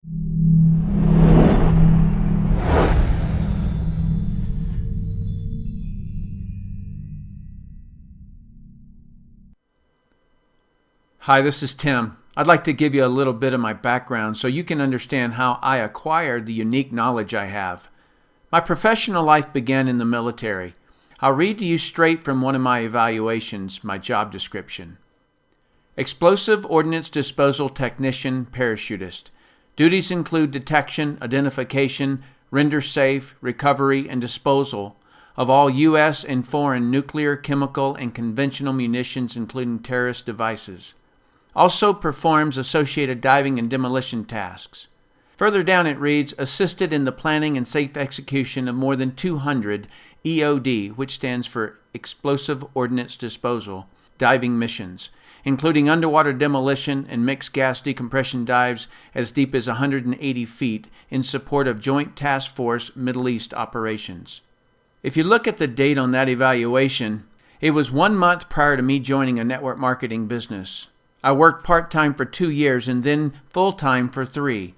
Hi, this is Tim. I'd like to give you a little bit of my background so you can understand how I acquired the unique knowledge I have. My professional life began in the military. I'll read to you straight from one of my evaluations, my job description. Explosive Ordnance Disposal Technician Parachutist. Duties include detection, identification, render safe, recovery, and disposal of all U.S. and foreign nuclear, chemical, and conventional munitions, including terrorist devices. Also performs associated diving and demolition tasks. Further down it reads, assisted in the planning and safe execution of more than 200 EOD, which stands for Explosive Ordnance Disposal, diving missions, including underwater demolition and mixed gas decompression dives as deep as 180 feet in support of Joint Task Force Middle East operations. If you look at the date on that evaluation, it was 1 month prior to me joining a network marketing business. I worked part-time for 2 years and then full-time for 3.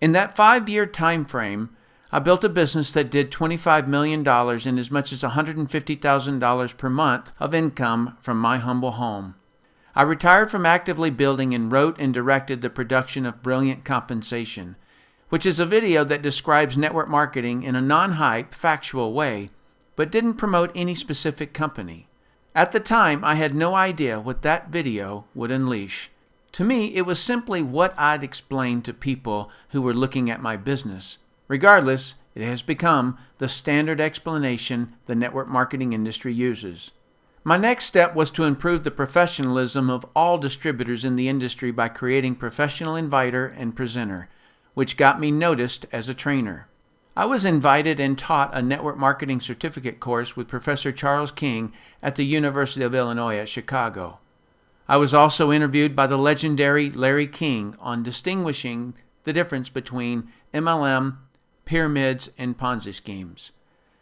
In that 5-year time frame, I built a business that did $25 million and as much as $150,000 per month of income from my humble home. I retired from actively building and wrote and directed the production of Brilliant Compensation, which is a video that describes network marketing in a non-hype, factual way, but didn't promote any specific company. At the time, I had no idea what that video would unleash. To me, it was simply what I'd explained to people who were looking at my business. Regardless, it has become the standard explanation the network marketing industry uses. My next step was to improve the professionalism of all distributors in the industry by creating Professional Inviter and Presenter, which got me noticed as a trainer. I was invited and taught a network marketing certificate course with Professor Charles King at the University of Illinois at Chicago. I was also interviewed by the legendary Larry King on distinguishing the difference between MLM, pyramids, and Ponzi schemes.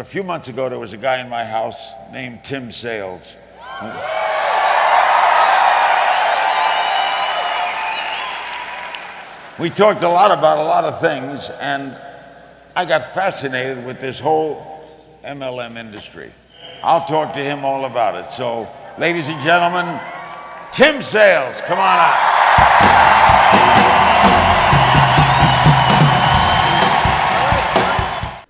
A few months ago, there was a guy in my house named Tim Sales. We talked a lot about a lot of things, and I got fascinated with this whole MLM industry. I'll talk to him all about it. So, ladies and gentlemen, Tim Sales, come on out.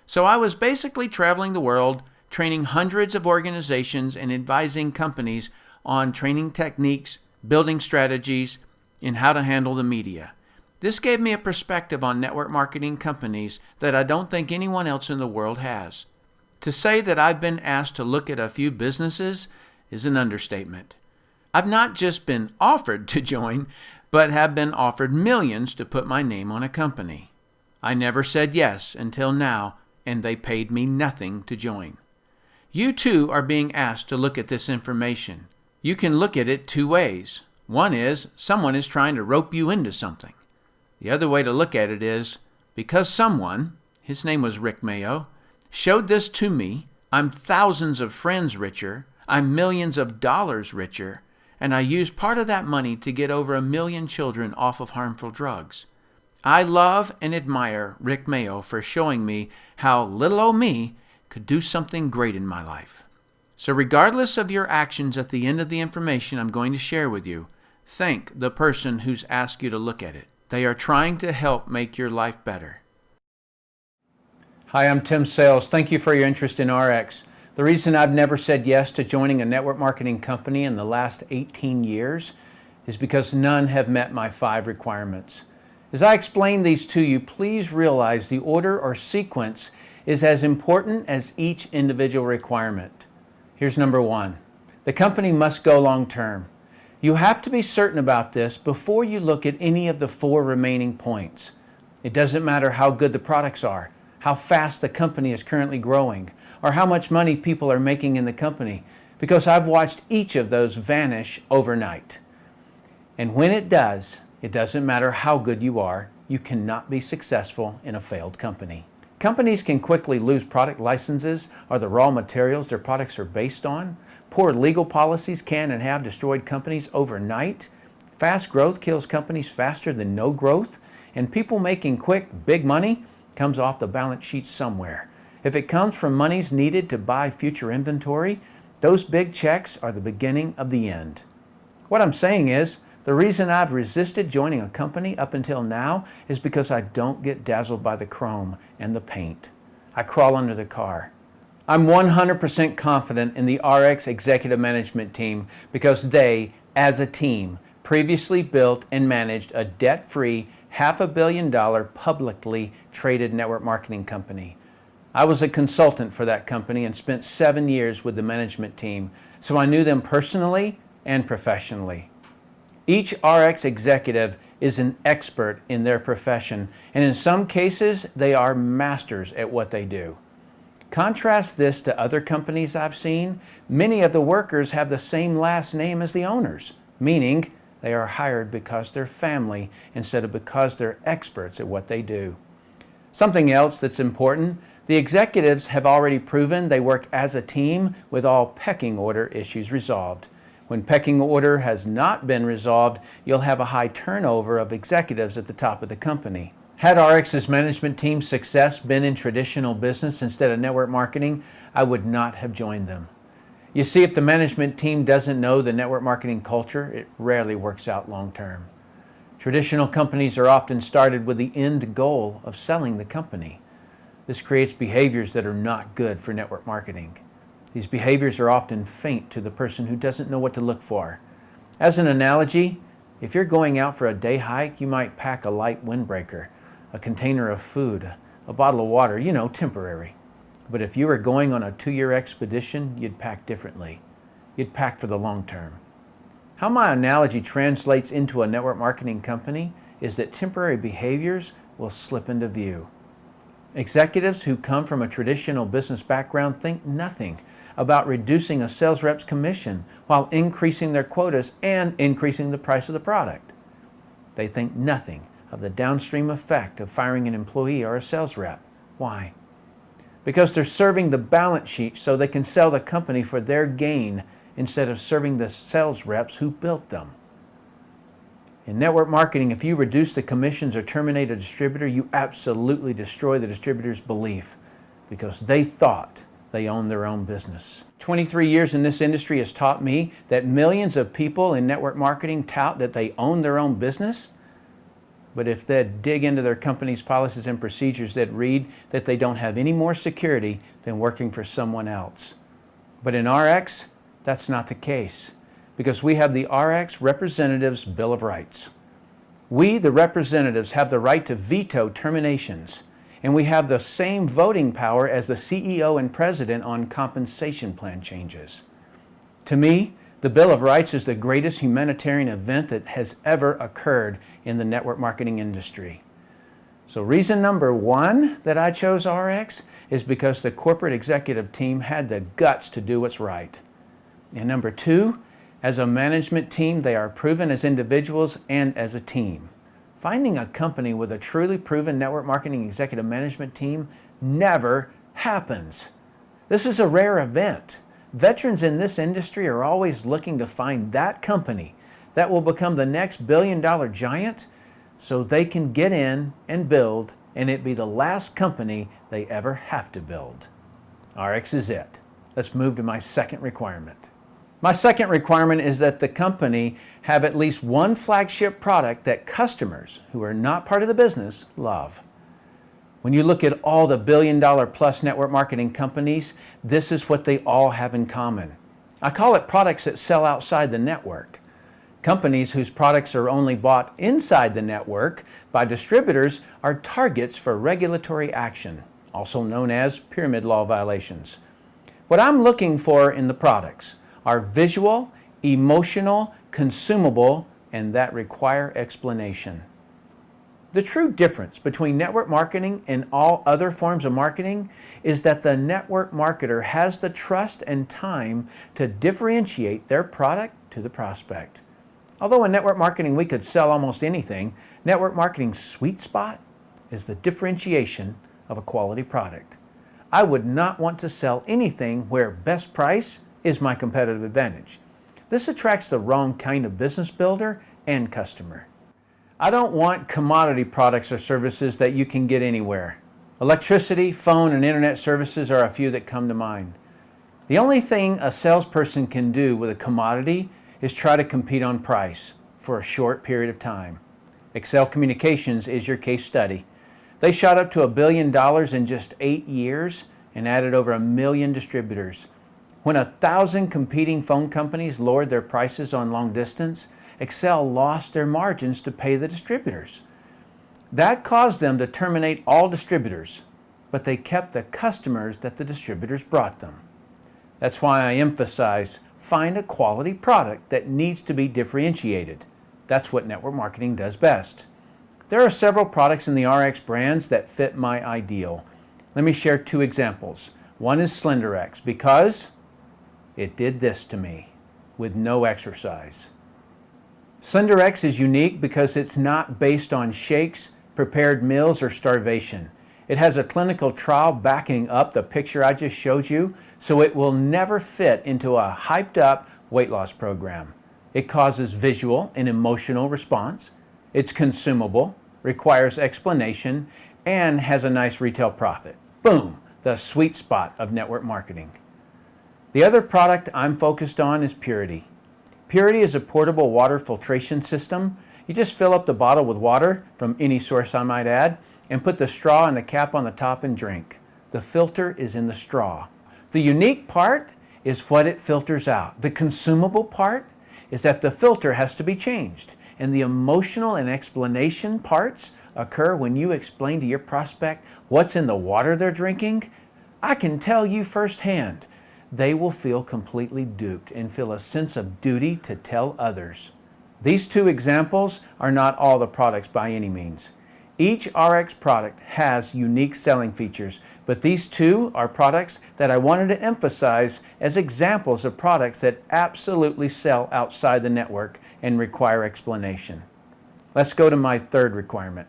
So I was basically traveling the world, training hundreds of organizations and advising companies on training techniques, building strategies, and how to handle the media. This gave me a perspective on network marketing companies that I don't think anyone else in the world has. To say that I've been asked to look at a few businesses is an understatement. I've not just been offered to join, but have been offered millions to put my name on a company. I never said yes until now, and they paid me nothing to join. You too are being asked to look at this information. You can look at it 2 ways. One is someone is trying to rope you into something. The other way to look at it is, because someone, his name was Rick Mayo, showed this to me, I'm thousands of friends richer, I'm millions of dollars richer, and I used part of that money to get over 1 million children off of harmful drugs. I love and admire Rick Mayo for showing me how little old me could do something great in my life. So regardless of your actions at the end of the information I'm going to share with you, thank the person who's asked you to look at it. They are trying to help make your life better. Hi, I'm Tim Sales. Thank you for your interest in Ariix. The reason I've never said yes to joining a network marketing company in the last 18 years is because none have met my 5 requirements. As I explain these to you, please realize the order or sequence is as important as each individual requirement. Here's number 1. The company must go long term. You have to be certain about this before you look at any of the 4 remaining points. It doesn't matter how good the products are, how fast the company is currently growing, or how much money people are making in the company, because I've watched each of those vanish overnight. And when it does, it doesn't matter how good you are, you cannot be successful in a failed company. Companies can quickly lose product licenses or the raw materials their products are based on. Poor legal policies can and have destroyed companies overnight. Fast growth kills companies faster than no growth. And people making quick, big money comes off the balance sheet somewhere. If it comes from monies needed to buy future inventory, those big checks are the beginning of the end. What I'm saying is, the reason I've resisted joining a company up until now is because I don't get dazzled by the chrome and the paint. I crawl under the car. I'm 100% confident in the Ariix executive management team because they, as a team, previously built and managed a debt-free $500 million publicly traded network marketing company. I was a consultant for that company and spent 7 years with the management team, so I knew them personally and professionally. Each Ariix executive is an expert in their profession, and in some cases, they are masters at what they do. Contrast this to other companies I've seen. Many of the workers have the same last name as the owners, meaning they are hired because they're family instead of because they're experts at what they do. Something else that's important, the executives have already proven they work as a team with all pecking order issues resolved. When pecking order has not been resolved, you'll have a high turnover of executives at the top of the company. Had Ariix's management team's success been in traditional business instead of network marketing, I would not have joined them. You see, if the management team doesn't know the network marketing culture, it rarely works out long term. Traditional companies are often started with the end goal of selling the company. This creates behaviors that are not good for network marketing. These behaviors are often faint to the person who doesn't know what to look for. As an analogy, if you're going out for a day hike, you might pack a light windbreaker, a container of food, a bottle of water, temporary. But if you were going on a 2-year expedition, you'd pack differently. You'd pack for the long term. How my analogy translates into a network marketing company is that temporary behaviors will slip into view. Executives who come from a traditional business background think nothing about reducing a sales rep's commission while increasing their quotas and increasing the price of the product. They think nothing of the downstream effect of firing an employee or a sales rep. Why? Because they're serving the balance sheet so they can sell the company for their gain instead of serving the sales reps who built them. In network marketing, if you reduce the commissions or terminate a distributor, you absolutely destroy the distributor's belief because they thought they owned their own business. 23 years in this industry has taught me that millions of people in network marketing tout that they own their own business. But if they'd dig into their company's policies and procedures, they'd read that they don't have any more security than working for someone else. But in Ariix, that's not the case, because we have the Ariix Representatives Bill of Rights. We, the representatives, have the right to veto terminations, and we have the same voting power as the CEO and president on compensation plan changes. To me, the Bill of Rights is the greatest humanitarian event that has ever occurred in the network marketing industry. So reason number one that I chose Ariix is because the corporate executive team had the guts to do what's right. And number two, as a management team, they are proven as individuals and as a team. Finding a company with a truly proven network marketing executive management team never happens. This is a rare event. Veterans in this industry are always looking to find that company that will become the next billion-dollar giant so they can get in and build and it be the last company they ever have to build. Ariix is it. Let's move to my second requirement. My second requirement is that the company have at least one flagship product that customers who are not part of the business love. When you look at all the billion-dollar-plus network marketing companies, this is what they all have in common. I call it products that sell outside the network. Companies whose products are only bought inside the network by distributors are targets for regulatory action, also known as pyramid law violations. What I'm looking for in the products are visual, emotional, consumable, and that require explanation. The true difference between network marketing and all other forms of marketing is that the network marketer has the trust and time to differentiate their product to the prospect. Although in network marketing we could sell almost anything, network marketing's sweet spot is the differentiation of a quality product. I would not want to sell anything where best price is my competitive advantage. This attracts the wrong kind of business builder and customer. I don't want commodity products or services that you can get anywhere. Electricity, phone, and internet services are a few that come to mind. The only thing a salesperson can do with a commodity is try to compete on price for a short period of time. Excel Communications is your case study. They shot up to $1 billion in just 8 years and added over 1 million distributors. When 1,000 competing phone companies lowered their prices on long distance, Excel lost their margins to pay the distributors. That caused them to terminate all distributors, but they kept the customers that the distributors brought them. That's why I emphasize find a quality product that needs to be differentiated. That's what network marketing does best. There are several products in the Ariix brands that fit my ideal. Let me share 2 examples. One is SlenderX because it did this to me with no exercise. SlenderX is unique because it's not based on shakes, prepared meals, or starvation. It has a clinical trial backing up the picture I just showed you, so it will never fit into a hyped up weight loss program. It causes visual and emotional response. It's consumable, requires explanation, and has a nice retail profit. Boom, the sweet spot of network marketing. The other product I'm focused on is Purity. Purity is a portable water filtration system. You just fill up the bottle with water, from any source I might add, and put the straw and the cap on the top and drink. The filter is in the straw. The unique part is what it filters out. The consumable part is that the filter has to be changed. And the emotional and explanation parts occur when you explain to your prospect what's in the water they're drinking. I can tell you firsthand, they will feel completely duped and feel a sense of duty to tell others. These 2 examples are not all the products by any means. Each Ariix product has unique selling features, but these 2 are products that I wanted to emphasize as examples of products that absolutely sell outside the network and require explanation. Let's go to my 3rd requirement.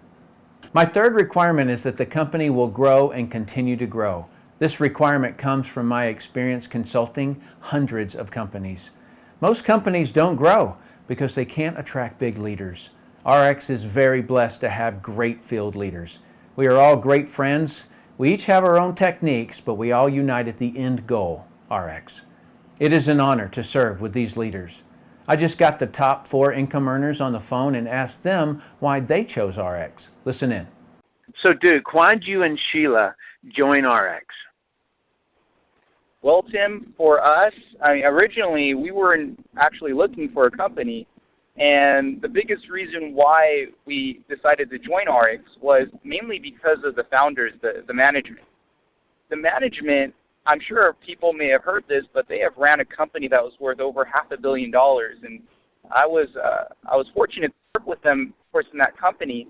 My 3rd requirement is that the company will grow and continue to grow. This requirement comes from my experience consulting hundreds of companies. Most companies don't grow because they can't attract big leaders. Ariix is very blessed to have great field leaders. We are all great friends. We each have our own techniques, but we all unite at the end goal, Ariix. It is an honor to serve with these leaders. I just got the top 4 income earners on the phone and asked them why they chose Ariix. Listen in. So, Duke, why did you and Sheila join Ariix? Well, Tim, for us, originally we were actually looking for a company, and the biggest reason why we decided to join Ariix was mainly because of the founders, the management. The management, I'm sure people may have heard this, but they have ran a company that was worth over $500 million, and I was fortunate to work with them, of course, in that company.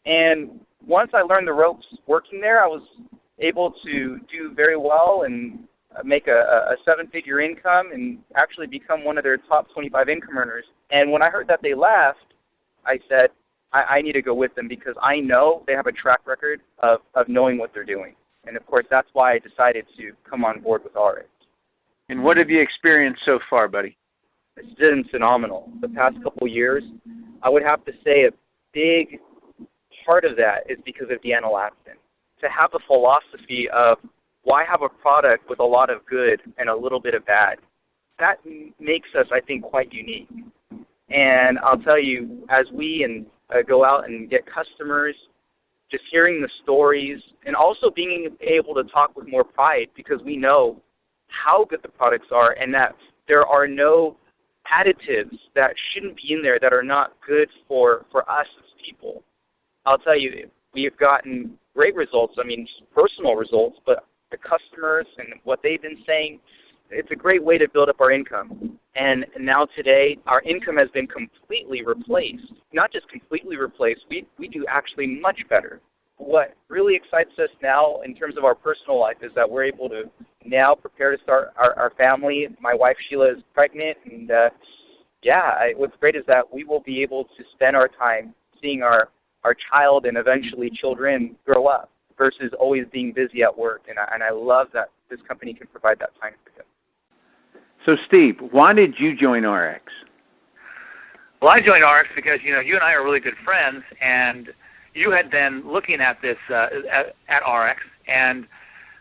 And once I learned the ropes working there, I was able to do very well and make a 7-figure income and actually become one of their top 25 income earners. And when I heard that they left, I said, I need to go with them because I know they have a track record of knowing what they're doing. And, of course, that's why I decided to come on board with Ariix. And what have you experienced so far, buddy? It's been phenomenal. The past couple of years, I would have to say a big part of that is because of Deanna Laxton. To have a philosophy of why have a product with a lot of good and a little bit of bad, that makes us, I think, quite unique. And I'll tell you, as we go out and get customers, just hearing the stories, and also being able to talk with more pride because we know how good the products are and that there are no additives that shouldn't be in there that are not good for us as people. I'll tell you, we have gotten great results, personal results, but the customers and what they've been saying, it's a great way to build up our income. And now today, our income has been completely replaced. Not just completely replaced, we do actually much better. What really excites us now in terms of our personal life is that we're able to now prepare to start our family. My wife, Sheila, is pregnant. And, what's great is that we will be able to spend our time seeing our child and eventually children grow up versus always being busy at work. And I love that this company can provide that time for them. So, Steve, why did you join Ariix? Well, I joined Ariix because, you and I are really good friends, and you had been looking at this at Ariix and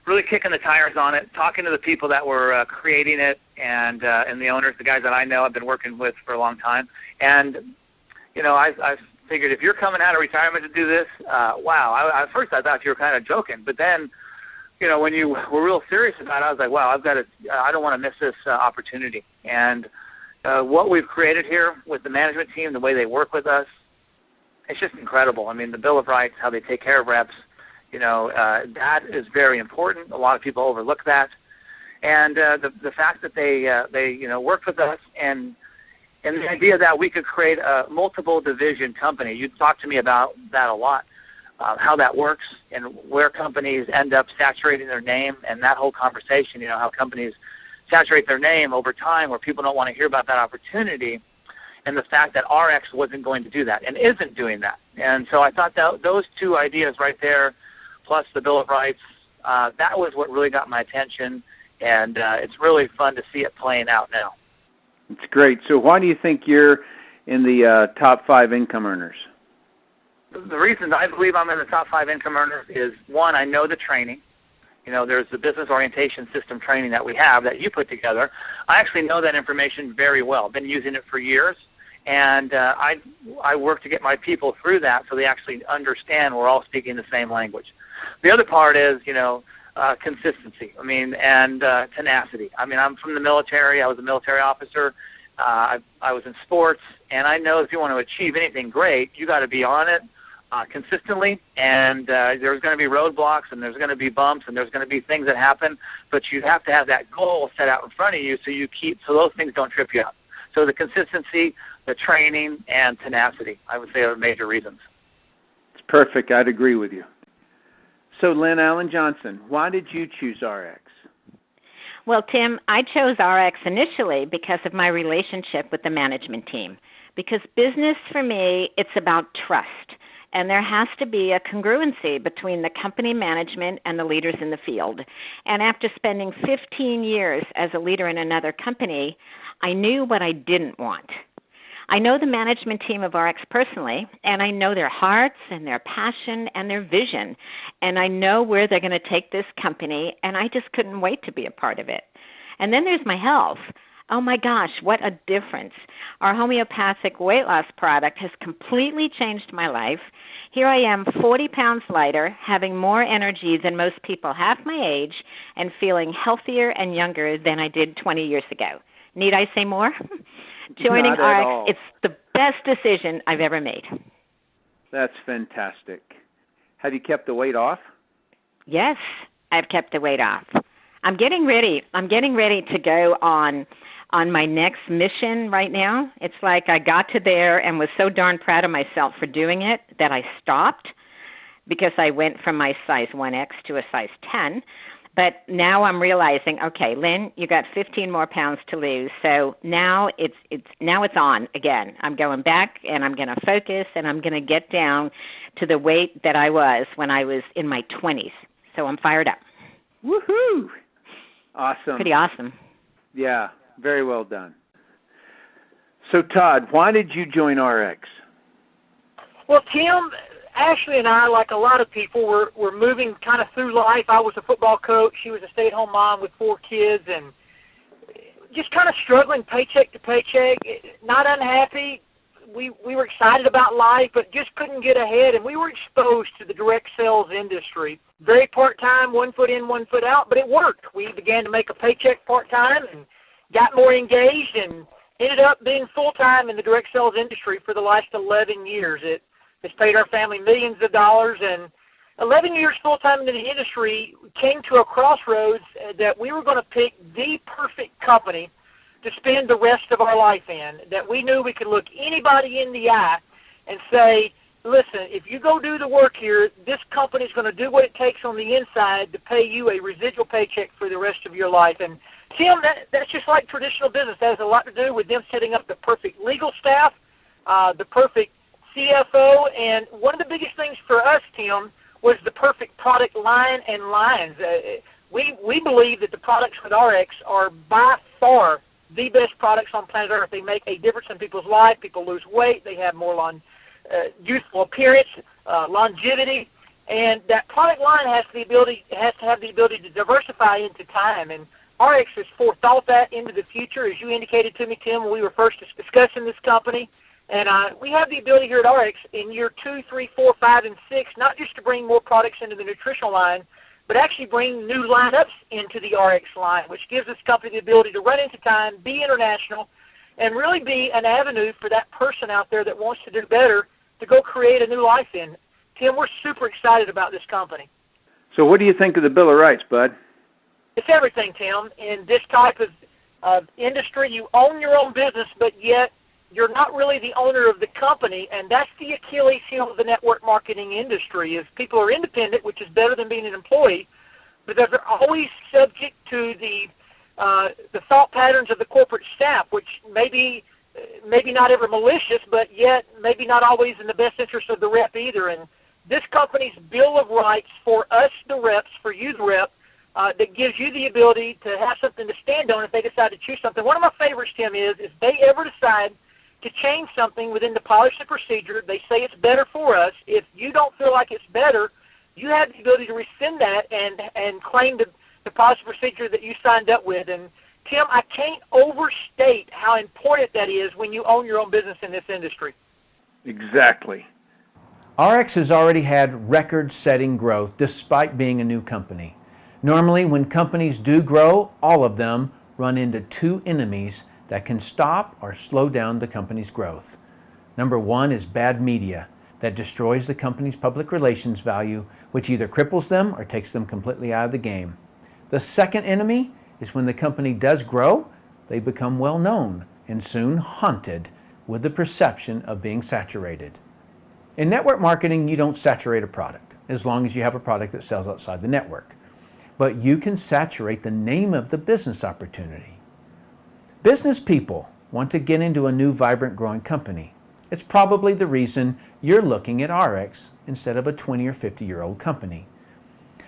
really kicking the tires on it, talking to the people that were creating it and the owners, the guys that I know I've been working with for a long time. And, I figured if you're coming out of retirement to do this, wow. At first I thought you were kind of joking, but then, when you were real serious about it, I was like, wow, I don't want to miss this opportunity. And what we've created here with the management team, the way they work with us, it's just incredible. I mean, the Bill of Rights, how they take care of reps, that is very important. A lot of people overlook that. And the fact that they worked with us and the idea that we could create a multiple division company. You talked to me about that a lot, how that works and where companies end up saturating their name and that whole conversation, how companies saturate their name over time where people don't want to hear about that opportunity, and the fact that Ariix wasn't going to do that and isn't doing that. And so I thought that those two ideas right there, plus the Bill of Rights, that was what really got my attention, and it's really fun to see it playing out now. It's great. So why do you think you're in the top 5 income earners? The reason I believe I'm in the top 5 income earners is, one, I know the training. There's the business orientation system training that we have that you put together. I actually know that information very well. I've been using it for years, and I work to get my people through that so they actually understand we're all speaking the same language. The other part is, consistency, and tenacity. I'm from the military. I was a military officer. I was in sports, and I know if you want to achieve anything great, you got to be on it consistently, and there's going to be roadblocks, and there's going to be bumps, and there's going to be things that happen, but you have to have that goal set out in front of you so those things don't trip you up. So the consistency, the training, and tenacity, I would say, are major reasons. It's perfect. I'd agree with you. So, Lynn Allen Johnson, why did you choose Ariix? Well, Tim, I chose Ariix initially because of my relationship with the management team. Because business, for me, it's about trust. And there has to be a congruency between the company management and the leaders in the field. And after spending 15 years as a leader in another company, I knew what I didn't want. I know the management team of Ariix personally, and I know their hearts and their passion and their vision, and I know where they're going to take this company, and I just couldn't wait to be a part of it. And then there's my health. Oh, my gosh, what a difference. Our homeopathic weight loss product has completely changed my life. Here I am, 40 pounds lighter, having more energy than most people half my age, and feeling healthier and younger than I did 20 years ago. Need I say more? Joining Ariix, it's the best decision I've ever made. That's fantastic. Have you kept the weight off? Yes, I've kept the weight off. I'm getting ready to go on my next mission right now. It's like I got to there and was so darn proud of myself for doing it that I stopped because I went from my size 1X to a size 10. But now I'm realizing, okay, Lynn, you got 15 more pounds to lose. So now it's on again. I'm going back and I'm going to focus and I'm going to get down to the weight that I was when I was in my 20s. So I'm fired up. Woohoo! Awesome. Pretty awesome. Yeah, very well done. So Todd, why did you join Ariix? Well, Tim, Ashley and I, like a lot of people, were moving kind of through life. I was a football coach. She was a stay-at-home mom with 4 kids, and just kind of struggling paycheck to paycheck, not unhappy. We were excited about life, but just couldn't get ahead, and we were exposed to the direct sales industry. Very part-time, 1 foot in, 1 foot out, but it worked. We began to make a paycheck part-time and got more engaged and ended up being full-time in the direct sales industry for the last 11 years. It's paid our family millions of dollars, and 11 years full-time in the industry came to a crossroads that we were going to pick the perfect company to spend the rest of our life in, that we knew we could look anybody in the eye and say, listen, if you go do the work here, this company's going to do what it takes on the inside to pay you a residual paycheck for the rest of your life. And, Tim, that's just like traditional business. That has a lot to do with them setting up the perfect legal staff, the perfect CFO, and one of the biggest things for us, Tim, was the perfect product line and lines. We believe that the products with Ariix are by far the best products on planet Earth. They make a difference in people's life. People lose weight. They have more youthful appearance, longevity, and that product line has to have the ability to diversify into time. And Ariix has forethought that into the future, as you indicated to me, Tim, when we were first discussing this company. And we have the ability here at Ariix in year 2, 3, 4, 5, and 6, not just to bring more products into the nutritional line, but actually bring new lineups into the Ariix line, which gives this company the ability to run into time, be international, and really be an avenue for that person out there that wants to do better to go create a new life in. Tim, we're super excited about this company. So what do you think of the Bill of Rights, Bud? It's everything, Tim. In this type of industry, you own your own business, but yet you're not really the owner of the company, and that's the Achilles heel of the network marketing industry. Is people are independent, which is better than being an employee, but they're always subject to the thought patterns of the corporate staff, which maybe not ever malicious, but yet maybe not always in the best interest of the rep either. And this company's Bill of Rights for us, the reps, for you, the rep, that gives you the ability to have something to stand on if they decide to choose something. One of my favorites, Tim, is if they ever decide to change something within the policy procedure, they say it's better for us. If you don't feel like it's better, you have the ability to rescind that and claim the policy procedure that you signed up with. And Tim, I can't overstate how important that is when you own your own business in this industry. Exactly. Ariix has already had record-setting growth despite being a new company. Normally, when companies do grow, all of them run into two enemies that can stop or slow down the company's growth. Number one is bad media that destroys the company's public relations value, which either cripples them or takes them completely out of the game. The second enemy is when the company does grow, they become well known and soon haunted with the perception of being saturated. In network marketing, you don't saturate a product as long as you have a product that sells outside the network. But you can saturate the name of the business opportunity. Business people want to get into a new, vibrant, growing company. It's probably the reason you're looking at Ariix instead of a 20 or 50-year-old company.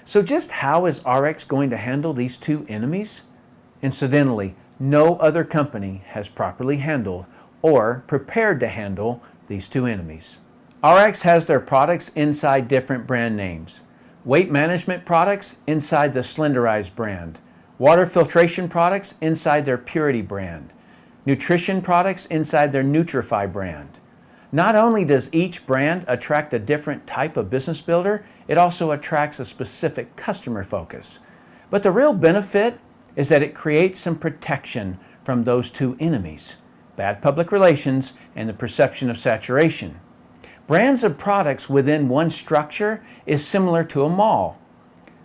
So just how is Ariix going to handle these two enemies? Incidentally, no other company has properly handled or prepared to handle these two enemies. Ariix has their products inside different brand names. Weight management products inside the Slenderize brand. Water filtration products inside their Purity brand. Nutrition products inside their Nutrify brand. Not only does each brand attract a different type of business builder, it also attracts a specific customer focus. But the real benefit is that it creates some protection from those two enemies, bad public relations and the perception of saturation. Brands of products within one structure is similar to a mall.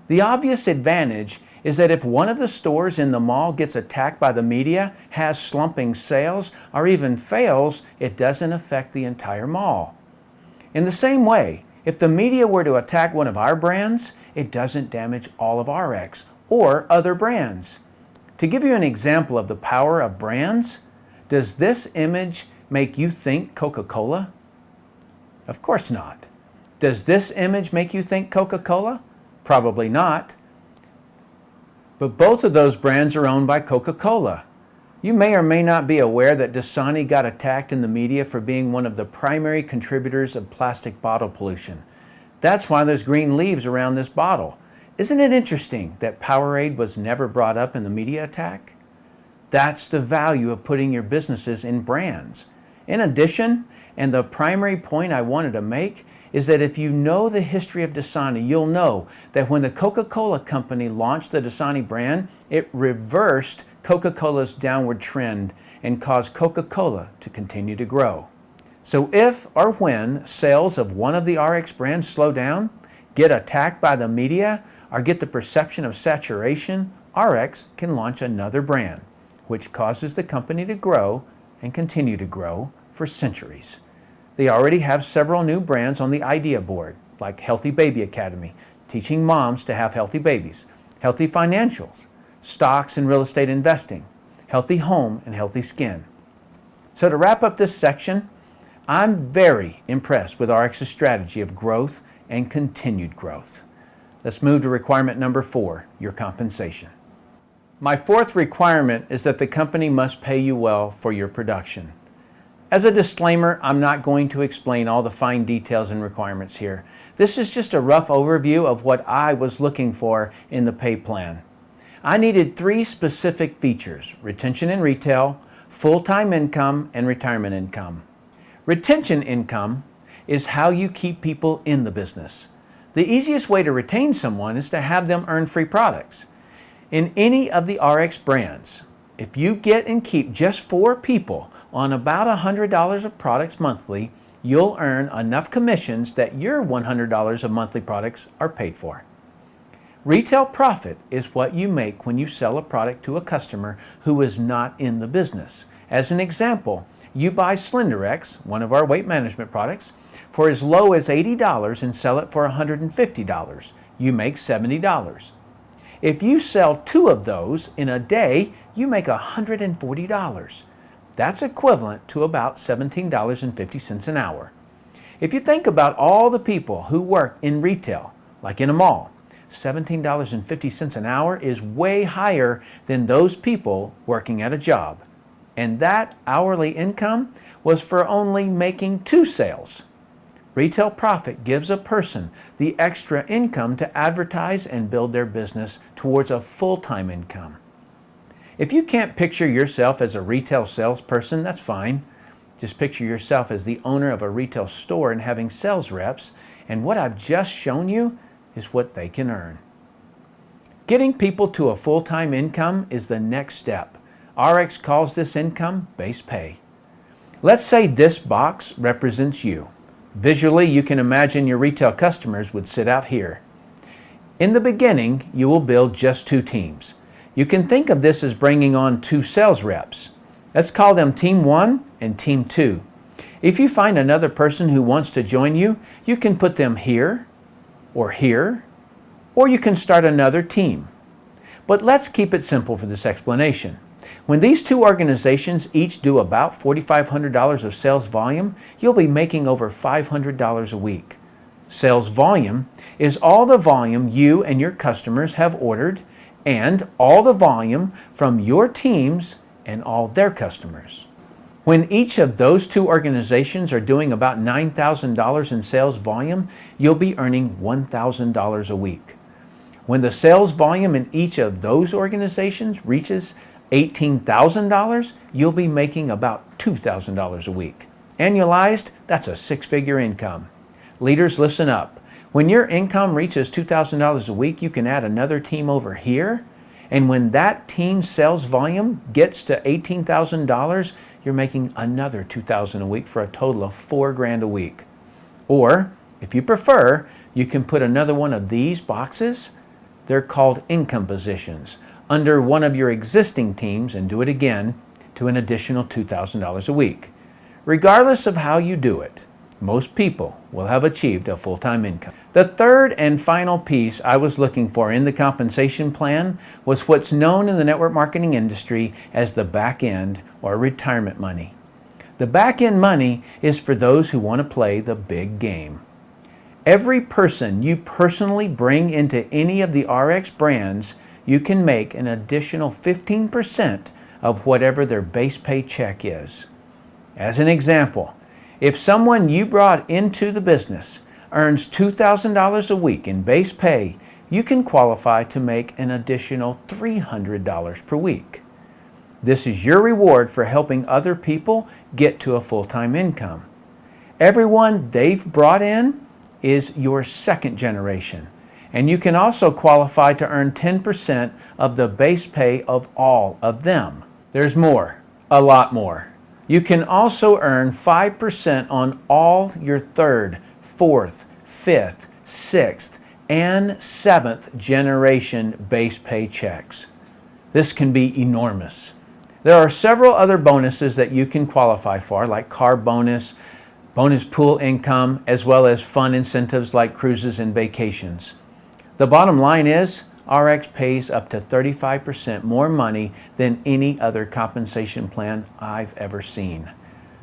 The obvious advantage is that if one of the stores in the mall gets attacked by the media, has slumping sales, or even fails, it doesn't affect the entire mall. In the same way, if the media were to attack one of our brands, it doesn't damage all of Ariix or other brands. To give you an example of the power of brands, does this image make you think Coca-Cola? Of course not. Does this image make you think Coca-Cola? Probably not. But both of those brands are owned by Coca-Cola. You may or may not be aware that Dasani got attacked in the media for being one of the primary contributors of plastic bottle pollution. That's why there's green leaves around this bottle. Isn't it interesting that Powerade was never brought up in the media attack? That's the value of putting your businesses in brands. In addition, and the primary point I wanted to make, is that if you know the history of Dasani, you'll know that when the Coca-Cola company launched the Dasani brand, it reversed Coca-Cola's downward trend and caused Coca-Cola to continue to grow. So if or when sales of one of the Ariix brands slow down, get attacked by the media, or get the perception of saturation, Ariix can launch another brand, which causes the company to grow and continue to grow for centuries. They already have several new brands on the idea board, like Healthy Baby Academy, teaching moms to have healthy babies, Healthy Financials, stocks and real estate investing, Healthy Home, and Healthy Skin. So to wrap up this section, I'm very impressed with Ariix's strategy of growth and continued growth. Let's move to requirement number 4, your compensation. My fourth requirement is that the company must pay you well for your production. As a disclaimer, I'm not going to explain all the fine details and requirements here. This is just a rough overview of what I was looking for in the pay plan. I needed 3 specific features: retention in retail, full-time income, and retirement income. Retention income is how you keep people in the business. The easiest way to retain someone is to have them earn free products. In any of the RX brands, if you get and keep just 4 people on about $100 of products monthly, you'll earn enough commissions that your $100 of monthly products are paid for. Retail profit is what you make when you sell a product to a customer who is not in the business. As an example, you buy Slenderex, one of our weight management products, for as low as $80 and sell it for $150. You make $70. If you sell 2 of those in a day, you make $140. That's equivalent to about $17.50 an hour. If you think about all the people who work in retail, like in a mall, $17.50 an hour is way higher than those people working at a job. And that hourly income was for only making 2 sales. Retail profit gives a person the extra income to advertise and build their business towards a full-time income. If you can't picture yourself as a retail salesperson, that's fine. Just picture yourself as the owner of a retail store and having sales reps, and what I've just shown you is what they can earn. Getting people to a full-time income is the next step. RX calls this income base pay. Let's say this box represents you. Visually, you can imagine your retail customers would sit out here. In the beginning, you will build just 2 teams. You can think of this as bringing on 2 sales reps. Let's call them Team 1 and Team 2. If you find another person who wants to join you, you can put them here, or you can start another team. But let's keep it simple for this explanation. When these 2 organizations each do about $4,500 of sales volume, you'll be making over $500 a week. Sales volume is all the volume you and your customers have ordered and all the volume from your teams and all their customers. When each of those 2 organizations are doing about $9,000 in sales volume, you'll be earning $1,000 a week. When the sales volume in each of those organizations reaches $18,000, you'll be making about $2,000 a week. Annualized, that's a 6-figure income. Leaders, listen up. When your income reaches $2,000 a week, you can add another team over here. And when that team's sales volume gets to $18,000, you're making another $2,000 a week for a total of $4,000 a week. Or, if you prefer, you can put another one of these boxes. They're called income positions under one of your existing teams and do it again to an additional $2,000 a week. Regardless of how you do it, most people will have achieved a full-time income. The third and final piece I was looking for in the compensation plan was what's known in the network marketing industry as the back end or retirement money. The back end money is for those who want to play the big game. Every person you personally bring into any of the RX brands, you can make an additional 15% of whatever their base pay check is. As an example, if someone you brought into the business earns $2,000 a week in base pay, you can qualify to make an additional $300 per week. This is your reward for helping other people get to a full-time income. Everyone they've brought in is your second generation, and you can also qualify to earn 10% of the base pay of all of them. There's more, a lot more. You can also earn 5% on all your 3rd, 4th, 5th, 6th, and 7th generation base pay checks. This can be enormous. There are several other bonuses that you can qualify for, like car bonus, bonus pool income, as well as fun incentives like cruises and vacations. The bottom line is, RX pays up to 35% more money than any other compensation plan I've ever seen.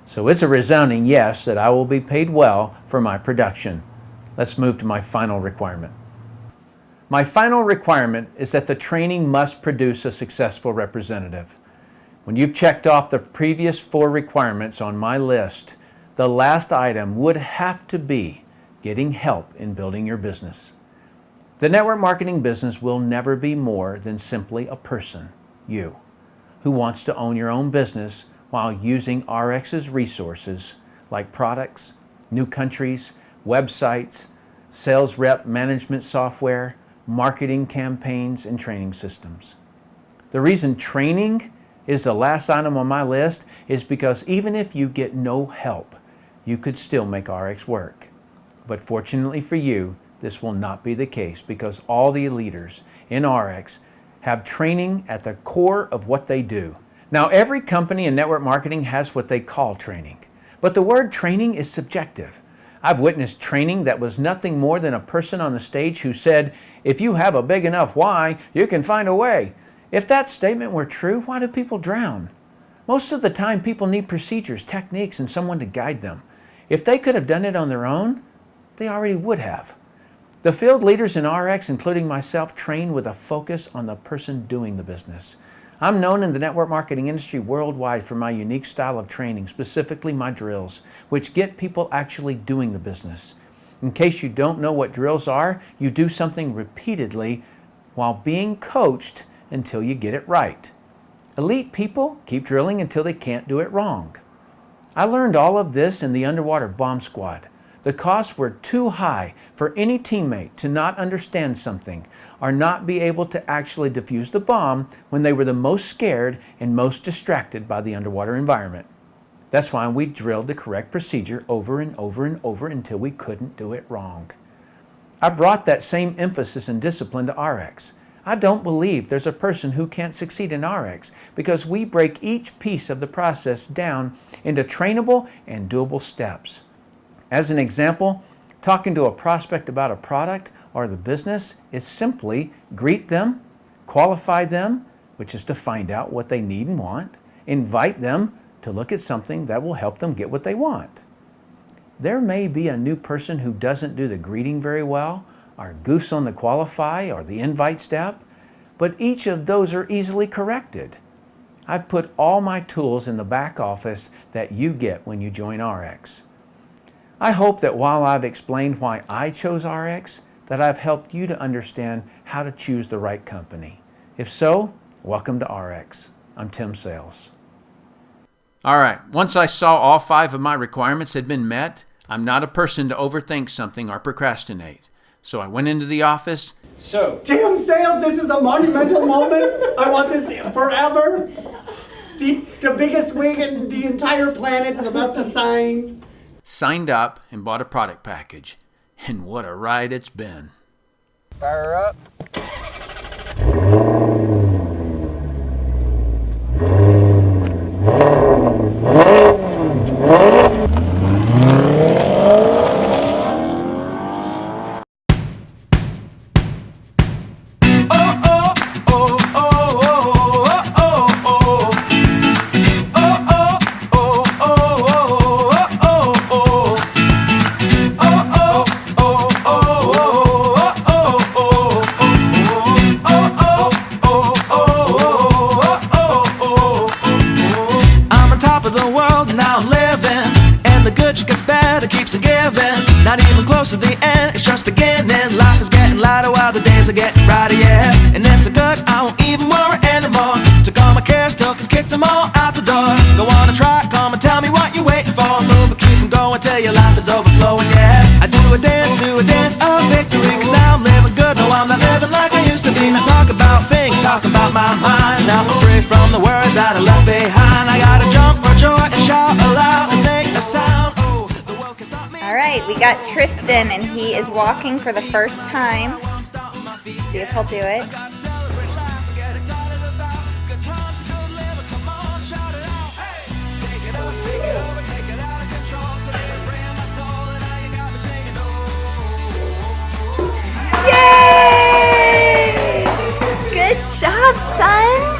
So it's a resounding yes that I will be paid well for my production. Let's move to my final requirement. My final requirement is that the training must produce a successful representative. When you've checked off the previous 4 requirements on my list, the last item would have to be getting help in building your business. The network marketing business will never be more than simply a person, you, who wants to own your own business while using Ariix's resources like products, new countries, websites, sales rep management software, marketing campaigns, and training systems. The reason training is the last item on my list is because even if you get no help, you could still make Ariix work. But fortunately for you, this will not be the case because all the leaders in Ariix have training at the core of what they do. Now, every company in network marketing has what they call training, but the word training is subjective. I've witnessed training that was nothing more than a person on the stage who said, "If you have a big enough why, you can find a way." If that statement were true, why do people drown? Most of the time, people need procedures, techniques, and someone to guide them. If they could have done it on their own, they already would have. The field leaders in Ariix, including myself, train with a focus on the person doing the business. I'm known in the network marketing industry worldwide for my unique style of training, specifically my drills, which get people actually doing the business. In case you don't know what drills are, you do something repeatedly while being coached until you get it right. Elite people keep drilling until they can't do it wrong. I learned all of this in the underwater bomb squad. The costs were too high for any teammate to not understand something or not be able to actually defuse the bomb when they were the most scared and most distracted by the underwater environment. That's why we drilled the correct procedure over and over and over until we couldn't do it wrong. I brought that same emphasis and discipline to Ariix. I don't believe there's a person who can't succeed in Ariix because we break each piece of the process down into trainable and doable steps. As an example, talking to a prospect about a product or the business is simply greet them, qualify them, which is to find out what they need and want, invite them to look at something that will help them get what they want. There may be a new person who doesn't do the greeting very well, or goofs on the qualify or the invite step, but each of those are easily corrected. I've put all my tools in the back office that you get when you join Ariix. I hope that while I've explained why I chose Ariix, that I've helped you to understand how to choose the right company. If so, welcome to Ariix. I'm Tim Sales. All right, once I saw all 5 of my requirements had been met, I'm not a person to overthink something or procrastinate. So I went into the office. So, Tim Sales, this is a monumental moment. I want this forever. The biggest wig in the entire planet is about to sign. Signed up and bought a product package. And what a ride it's been. Fire up. Not even close to the end, it's just beginning. Life is getting lighter while the days are getting brighter, yeah. And then to good, I won't even worry anymore. Took all my cares, took and kicked them all out the door. Go on and try, come and tell me what you're waiting for. Move and keep them going till your life is overflowing, yeah. I do a dance of victory, cause now I'm living good, no I'm not living like I used to be. Now talk about things, talk about my mind. Now I'm free from the words that I left behind. I gotta jump for joy and shout aloud and make a sound. All right, we got Tristan, and he is walking for the first time. See if he'll do it. Yay! Good job, son!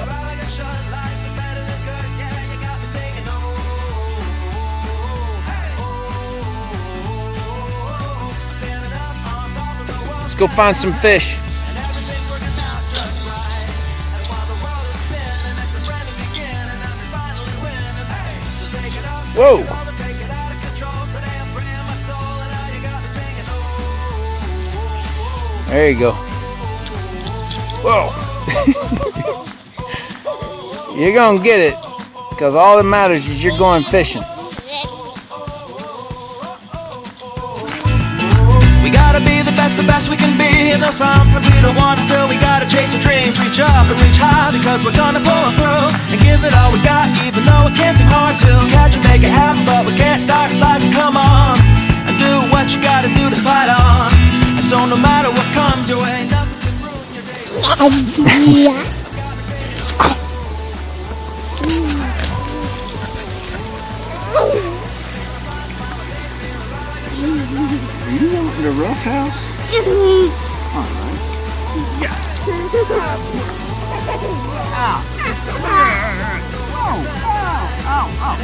Go find some fish. Whoa. There you go. Whoa. You're gonna get it, because all that matters is you're going fishing. We gotta be the best we can be. And though sometimes we don't want to, still we gotta chase our dreams. Reach up and reach high, because we're gonna pull through and give it all we got, even though it can seem hard to catch and make it happen. But we can't start sliding, come on, and do what you gotta do to fight on. And so no matter what comes your way, nothing can ruin your day. Are you wanting the rough house? All right. Yeah. Ow. Ow. Ow. Ow.